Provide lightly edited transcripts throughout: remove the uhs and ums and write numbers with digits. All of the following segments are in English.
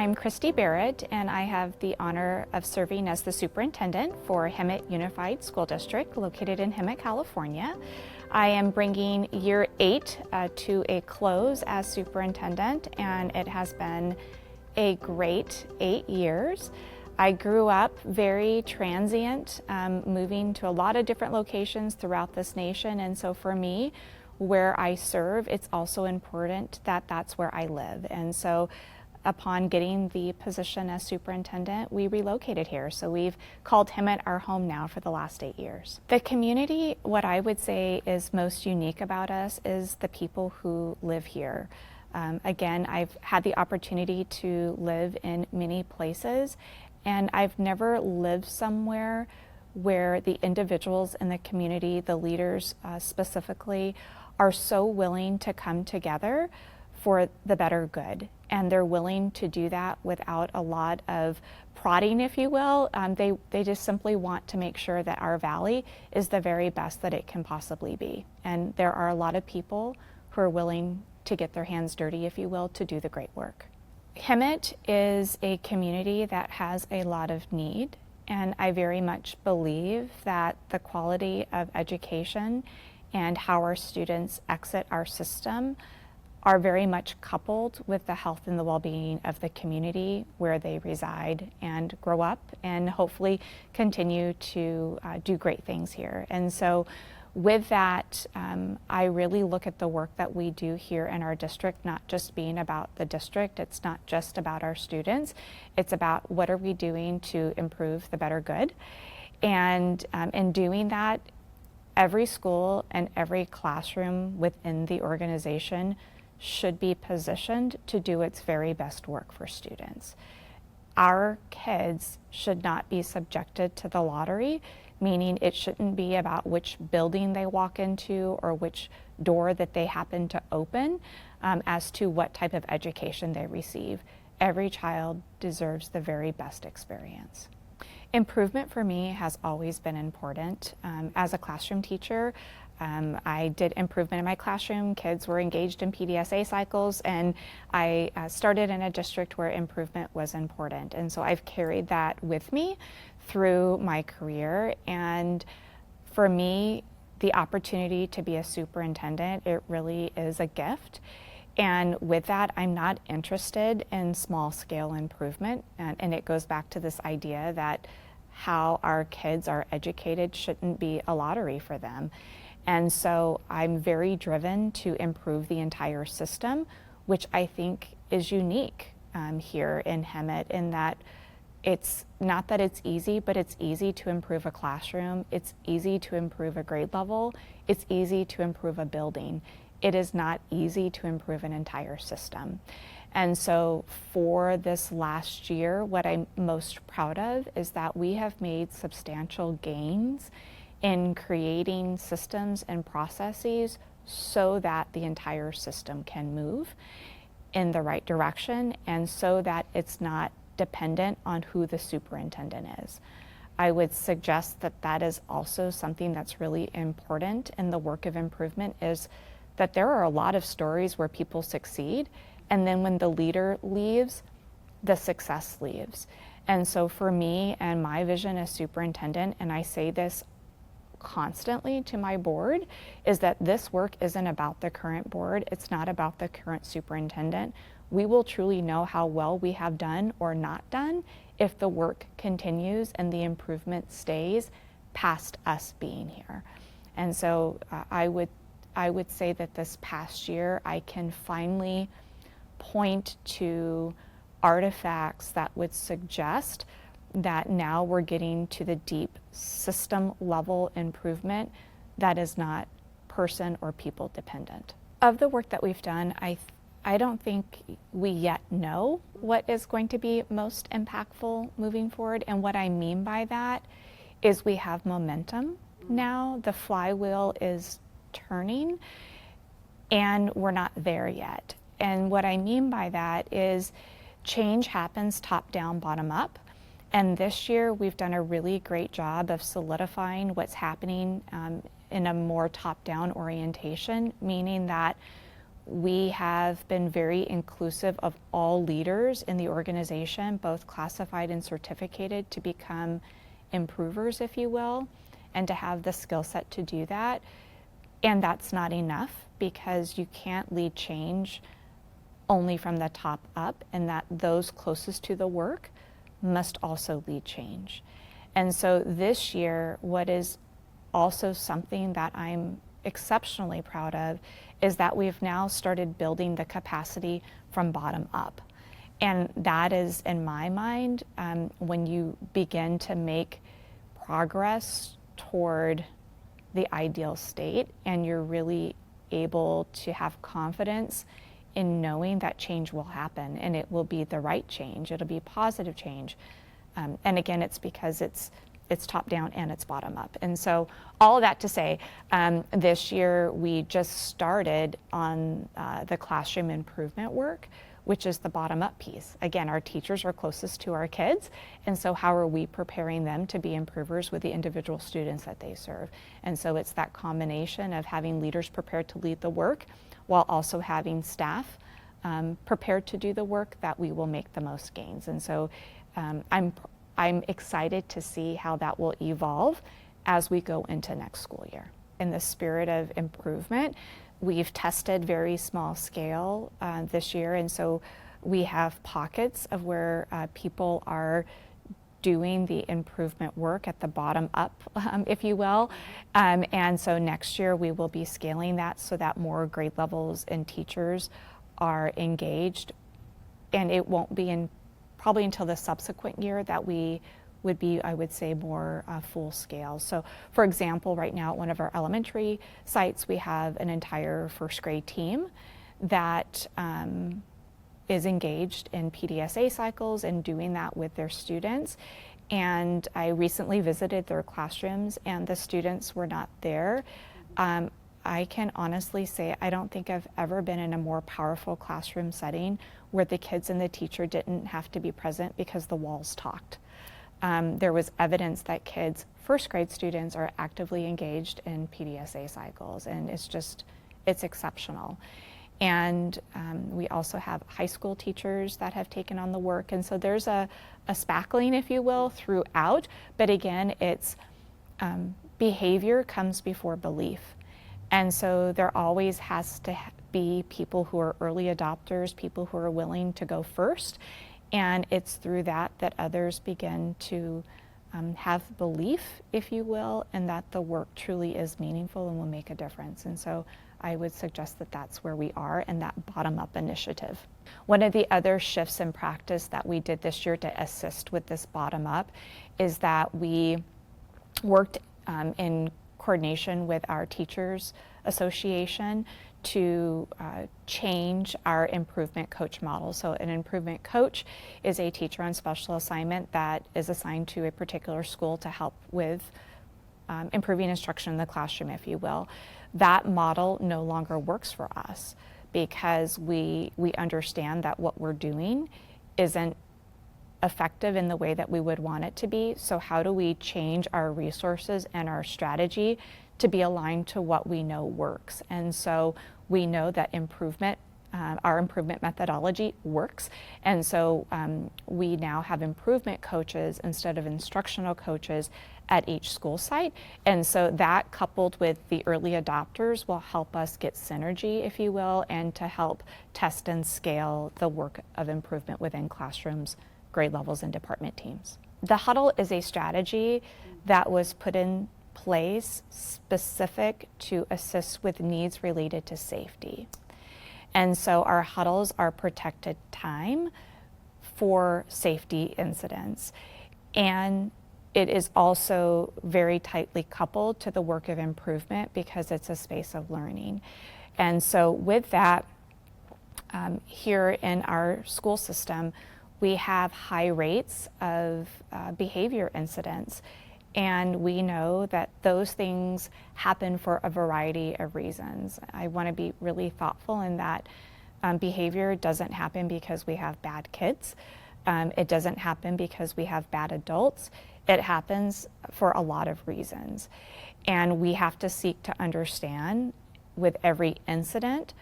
I'm Christi Barrett, and I have the honor of serving as the superintendent for Hemet Unified School District located in Hemet, California. I am bringing year 8 to a close as superintendent, and it has been a great 8 years. I grew up very transient, moving to a lot of different locations throughout this nation, and so for me, where I serve, it's also important that that's where I live. And so upon getting the position as superintendent, we relocated here. So we've called Hemet our home now for the last 8 years. The community, what I would say is most unique about us is the people who live here. Again, I've had the opportunity to live in many places, and I've never lived somewhere where the individuals in the community, the leaders specifically, are so willing to come together for the better good. And they're willing to do that without a lot of prodding, if you will. They just simply want to make sure that our valley is the very best that it can possibly be. And there are a lot of people who are willing to get their hands dirty, if you will, to do the great work. Hemet is a community that has a lot of need, and I very much believe that the quality of education and how our students exit our system are very much coupled with the health and the well-being of the community where they reside and grow up, and hopefully continue to do great things here. And so with that, I really look at the work that we do here in our district, not just being about the district, it's not just about our students, it's about what are we doing to improve the better good. And in doing that, every school and every classroom within the organization should be positioned to do its very best work for students. Our kids should not be subjected to the lottery, meaning it shouldn't be about which building they walk into or which door that they happen to open as to what type of education they receive. Every child deserves the very best experience. Improvement for me has always been important. As a classroom teacher, I did improvement in my classroom. Kids were engaged in PDSA cycles, and I started in a district where improvement was important. And so I've carried that with me through my career. And for me, the opportunity to be a superintendent, it really is a gift. And with that, I'm not interested in small scale improvement. And it goes back to this idea that how our kids are educated shouldn't be a lottery for them. And so I'm very driven to improve the entire system, which I think is unique here in Hemet, in that it's not that it's easy, but it's easy to improve a classroom, it's easy to improve a grade level, it's easy to improve a building. It is not easy to improve an entire system. And so for this last year, what I'm most proud of is that we have made substantial gains in creating systems and processes so that the entire system can move in the right direction, and so that it's not dependent on who the superintendent is. I would suggest that that is also something that's really important in the work of improvement, is that there are a lot of stories where people succeed, and then when the leader leaves, the success leaves. And so for me and my vision as superintendent, and I say this constantly to my board, is that this work isn't about the current board, it's not about the current superintendent. We will truly know how well we have done or not done if the work continues and the improvement stays past us being here. And so I would say that this past year I can finally point to artifacts that would suggest that now we're getting to the deep system level improvement that is not person or people dependent. Of the work that we've done, I don't think we yet know what is going to be most impactful moving forward. And what I mean by that is we have momentum now. The flywheel is turning, and we're not there yet. And what I mean by that is change happens top down, bottom up. And this year we've done a really great job of solidifying what's happening in a more top-down orientation, meaning that We have been very inclusive of all leaders in the organization, both classified and certificated, to become improvers, if you will, and to have the skill set to do that. And that's not enough, because you can't lead change only from the top up, and that those closest to the work must also lead change. And so this year, what is also something that I'm exceptionally proud of is that we've now started building the capacity from bottom up. And that is, in my mind, when you begin to make progress toward the ideal state, and you're really able to have confidence in knowing that change will happen, and it will be the right change, it'll be positive change. And again, it's because it's top down and it's bottom up. And so all of that to say, this year we just started on the classroom improvement work, which is the bottom up piece. Again, our teachers are closest to our kids, and so how are we preparing them to be improvers with the individual students that they serve? And so it's that combination of having leaders prepared to lead the work while also having staff prepared to do the work that we will make the most gains. And so I'm excited to see how that will evolve as we go into next school year. In the spirit of improvement, we've tested very small scale this year, and so we have pockets of where people are doing the improvement work at the bottom up, if you will. And so next year we will be scaling that so that more grade levels and teachers are engaged, and it won't be probably until the subsequent year that we would be, I would say, more full scale. So for example, right now at one of our elementary sites, we have an entire first grade team that is engaged in PDSA cycles and doing that with their students. And I recently visited their classrooms, and the students were not there. I can honestly say I don't think I've ever been in a more powerful classroom setting where the kids and the teacher didn't have to be present because the walls talked. There was evidence that kids, first grade students, are actively engaged in PDSA cycles, and it's exceptional. And we also have high school teachers that have taken on the work, and so there's a spackling, if you will, throughout. But again, it's behavior comes before belief. And so there always has to be people who are early adopters, people who are willing to go first. And it's through that that others begin to have belief, if you will, and that the work truly is meaningful and will make a difference. And so I would suggest that that's where we are in that bottom-up initiative. One of the other shifts in practice that we did this year to assist with this bottom-up is that we worked in coordination with our Teachers Association to change our improvement coach model. So an improvement coach is a teacher on special assignment that is assigned to a particular school to help with improving instruction in the classroom, if you will. That model no longer works for us because we understand that what we're doing isn't effective in the way that we would want it to be. So how do we change our resources and our strategy to be aligned to what we know works? And so we know that our improvement methodology works. And so we now have improvement coaches instead of instructional coaches at each school site. And so that, coupled with the early adopters, will help us get synergy, if you will, and to help test and scale the work of improvement within classrooms, grade levels, and department teams. The huddle is a strategy that was put in place specific to assist with needs related to safety. And so our huddles are protected time for safety incidents. And it is also very tightly coupled to the work of improvement because it's a space of learning. And so with that, here in our school system, we have high rates of behavior incidents. And we know that those things happen for a variety of reasons. I want to be really thoughtful in that behavior doesn't happen because we have bad kids. It doesn't happen because we have bad adults. It happens for a lot of reasons. And we have to seek to understand with every incident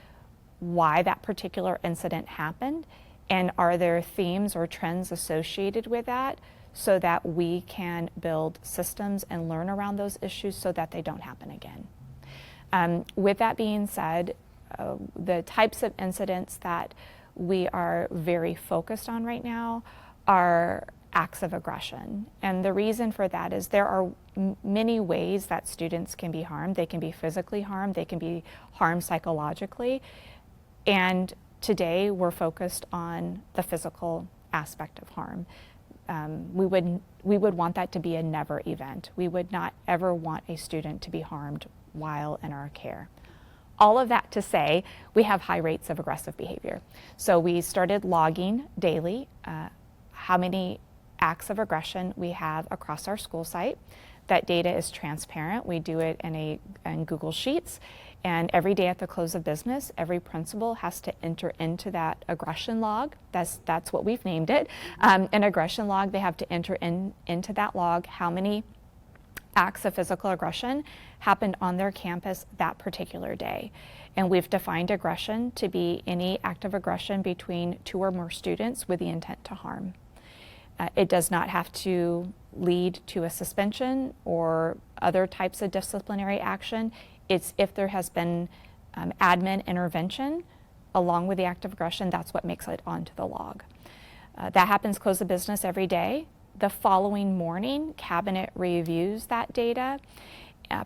why that particular incident happened, and are there themes or trends associated with that, so that we can build systems and learn around those issues so that they don't happen again. With that being said, the types of incidents that we are very focused on right now are acts of aggression. And the reason for that is there are many ways that students can be harmed. They can be physically harmed, they can be harmed psychologically. And today we're focused on the physical aspect of harm. We would want that to be a never event. We would not ever want a student to be harmed while in our care. All of that to say, we have high rates of aggressive behavior. So we started logging daily how many acts of aggression we have across our school site. That data is transparent. We do it in Google Sheets, and every day at the close of business, every principal has to enter into that aggression log. That's what we've named it. An aggression log, they have to enter into that log how many acts of physical aggression happened on their campus that particular day. And we've defined aggression to be any act of aggression between 2 or more students with the intent to harm. It does not have to lead to a suspension or other types of disciplinary action. It's if there has been admin intervention along with the act of aggression, that's what makes it onto the log. That happens close of business every day. The following morning, cabinet reviews that data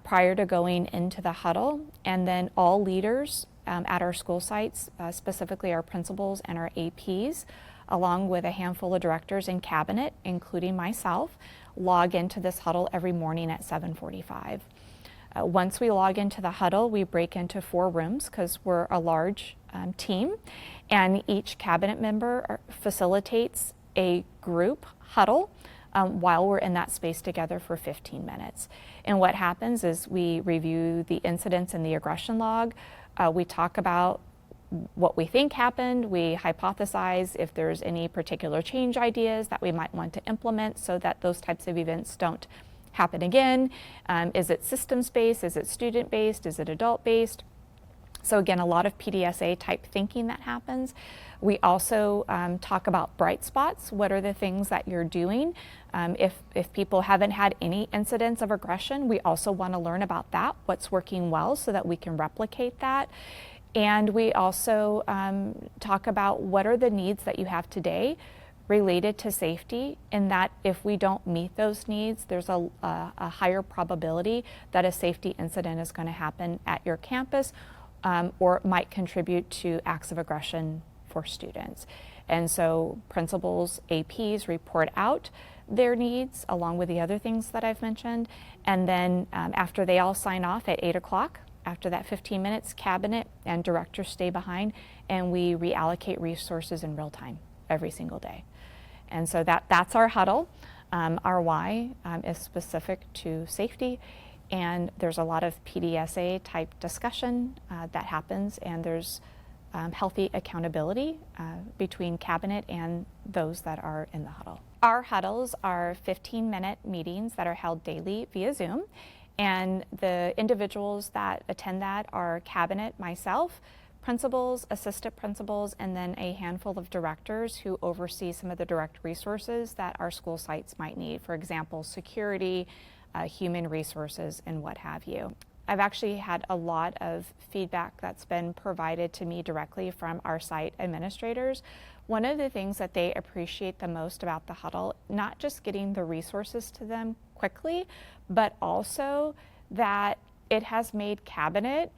prior to going into the huddle, and then all leaders at our school sites, specifically our principals and our APs, along with a handful of directors in cabinet, including myself, log into this huddle every morning at 7:45. Once we log into the huddle, we break into 4 rooms because we're a large team, and each cabinet member facilitates a group huddle while we're in that space together for 15 minutes. And what happens is we review the incidents in the aggression log. We talk about what we think happened. We hypothesize if there's any particular change ideas that we might want to implement so that those types of events don't happen again. Is it systems-based? Is it student-based? Is it adult-based? So again, a lot of PDSA type thinking that happens. We also talk about bright spots. What are the things that you're doing? If people haven't had any incidents of aggression, we also want to learn about that, what's working well so that we can replicate that. And we also talk about what are the needs that you have today related to safety, and that if we don't meet those needs, there's a higher probability that a safety incident is going to happen at your campus or might contribute to acts of aggression for students. And so principals, APs report out their needs along with the other things that I've mentioned. And then after they all sign off at 8 o'clock, after that 15 minutes, cabinet and directors stay behind, and we reallocate resources in real time every single day. And so that's our huddle. Our why is specific to safety, and there's a lot of PDSA type discussion that happens, and there's healthy accountability between cabinet and those that are in the huddle. Our huddles are 15-minute meetings that are held daily via Zoom, and the individuals that attend that are cabinet, myself, principals, assistant principals, and then a handful of directors who oversee some of the direct resources that our school sites might need. For example, security, human resources, and what have you. I've actually had a lot of feedback that's been provided to me directly from our site administrators. One of the things that they appreciate the most about the huddle, not just getting the resources to them quickly, but also that it has made cabinet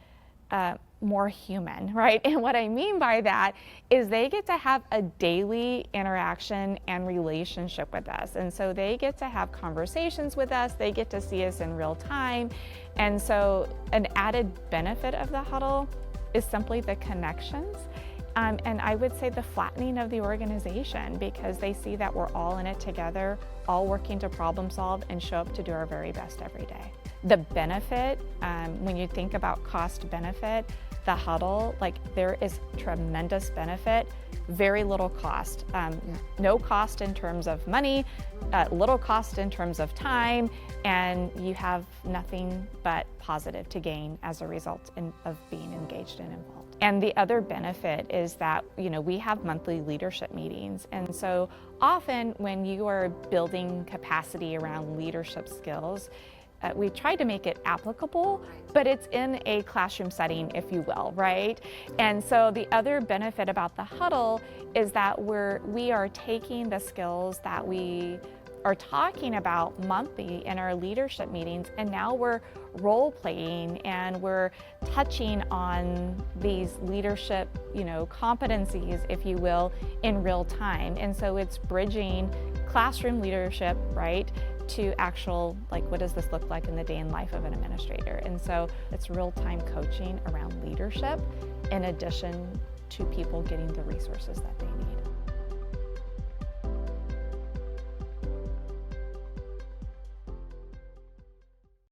more human, right? And what I mean by that is they get to have a daily interaction and relationship with us. And so they get to have conversations with us, they get to see us in real time. And so an added benefit of the huddle is simply the connections. And I would say the flattening of the organization, because they see that we're all in it together, all working to problem solve and show up to do our very best every day. The benefit, when you think about cost benefit, the huddle, like there is tremendous benefit, very little cost. No cost in terms of money, little cost in terms of time, and you have nothing but positive to gain as a result of being engaged and involved. And the other benefit is that, we have monthly leadership meetings. And so often when you are building capacity around leadership skills, we try to make it applicable, but it's in a classroom setting, if you will, right? And so the other benefit about the huddle is that we are taking the skills that we are talking about monthly in our leadership meetings, and now we're role playing and we're touching on these leadership, competencies, if you will, in real time. And so it's bridging classroom leadership, right, to actual, what does this look like in the day in life of an administrator? And so it's real-time coaching around leadership in addition to people getting the resources that they need.